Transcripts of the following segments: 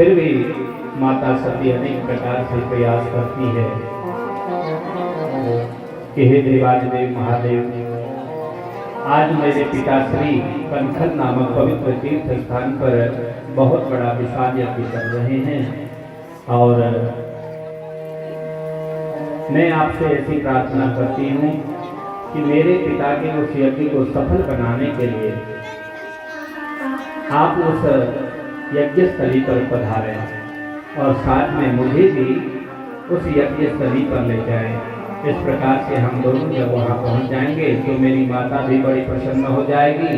फिर भी माता सती अनेक प्रकार से प्रयास करती है कि हे देवाधिदेव महादेव, आज मेरे पिताश्री कनखल नामक पवित्र तीर्थ स्थान पर बहुत बड़ा विशाल यज्ञ कर रहे हैं और मैं आपसे ऐसी प्रार्थना करती हूँ कि मेरे पिता के उस यज्ञ को सफल बनाने के लिए आप उस यज्ञ स्थली पर पधारें और साथ में मुझे भी उस यज्ञ स्थली पर ले जाएं। इस प्रकार से हम दोनों जब वहाँ पहुँच जाएंगे तो मेरी माता भी बड़ी प्रसन्न हो जाएगी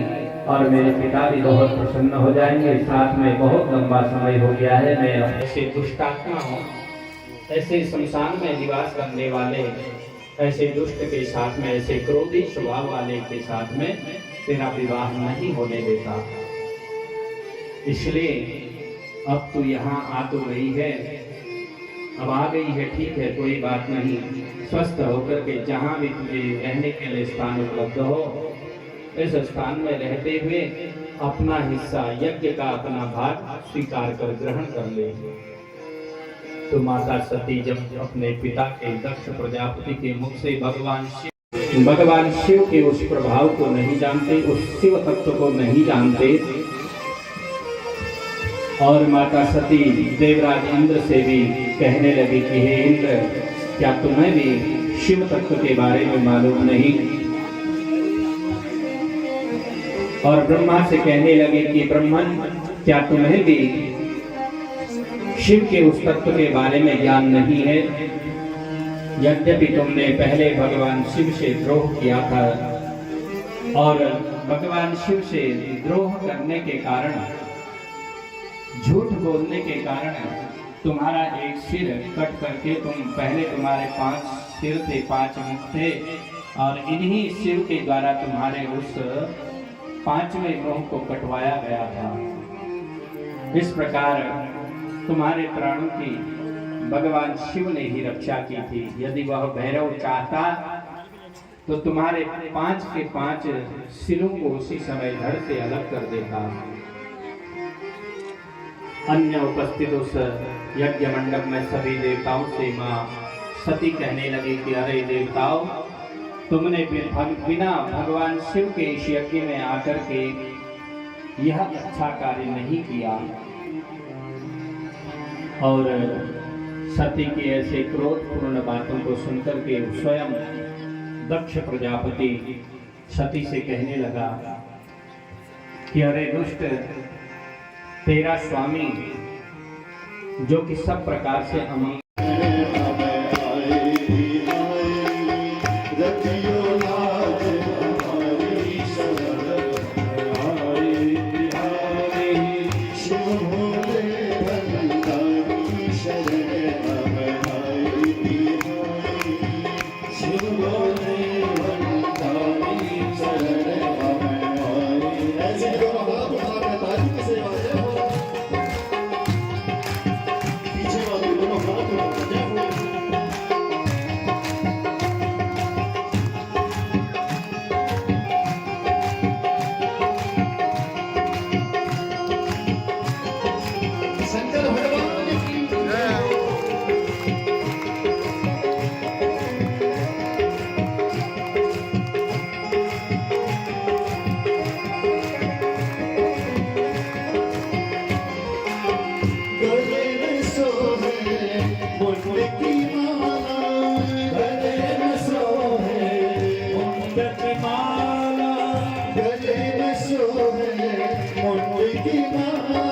और मेरे पिता भी बहुत प्रसन्न हो जाएंगे। साथ में बहुत लंबा समय हो गया है, मैं ऐसे दुष्टात्मा हूँ, ऐसे शमशान में निवास करने वाले ऐसे दुष्ट के साथ में, ऐसे क्रोधी स्वभाव वाले के साथ में तेरा विवाह नहीं होने देता। इसलिए अब तू यहाँ आ तो गई है, अब आ गई है, ठीक है, कोई बात नहीं। स्वस्थ होकर के जहाँ भी तुझे रहने के लिए स्थान उपलब्ध हो, इस स्थान में रहते हुए अपना हिस्सा यज्ञ का अपना भाग स्वीकार कर ग्रहण कर ले। तो माता सती जब अपने पिता के दक्ष प्रजापति के मुख से भगवान शिव के उस प्रभाव को नहीं जानते, उस शिव तत्व को नहीं जानते, और माता सती देवराज इंद्र से भी कहने लगी कि हे इंद्र, क्या तुम्हें भी शिव तत्व के बारे में मालूम नहीं? और ब्रह्मा से कहने लगे कि ब्रह्मन, क्या तुम्हें भी शिव के उस तत्व के बारे में ज्ञान नहीं है? यद्यपि तुमने पहले भगवान शिव से द्रोह किया था और भगवान शिव से द्रोह करने के कारण, झूठ बोलने के कारण तुम्हारा एक सिर कट करके पहले तुम्हारे 5 सिर थे, 5 मुख थे, और इन्हीं सिर के द्वारा तुम्हारे उस 5वें मुख को कटवाया गया था। इस प्रकार तुम्हारे प्राणों की भगवान शिव ने ही रक्षा की थी। यदि वह भैरव चाहता तो तुम्हारे 5 के 5 सिरों को उसी समय धड़ से अलग कर देता। अन्य उपस्थित उस यज्ञ मंडप में सभी देवताओं से मां सती कहने लगी कि अरे देवताओं, तुमने बिना भगवान शिव के इस यज्ञ में आकर के यह अच्छा कार्य नहीं किया। और सती की ऐसे क्रोधपूर्ण बातों को सुनकर के स्वयं दक्ष प्रजापति सती से कहने लगा कि अरे दुष्ट, तेरा स्वामी जो कि सब प्रकार से अमंगल गले में सोहे मुंड की माला।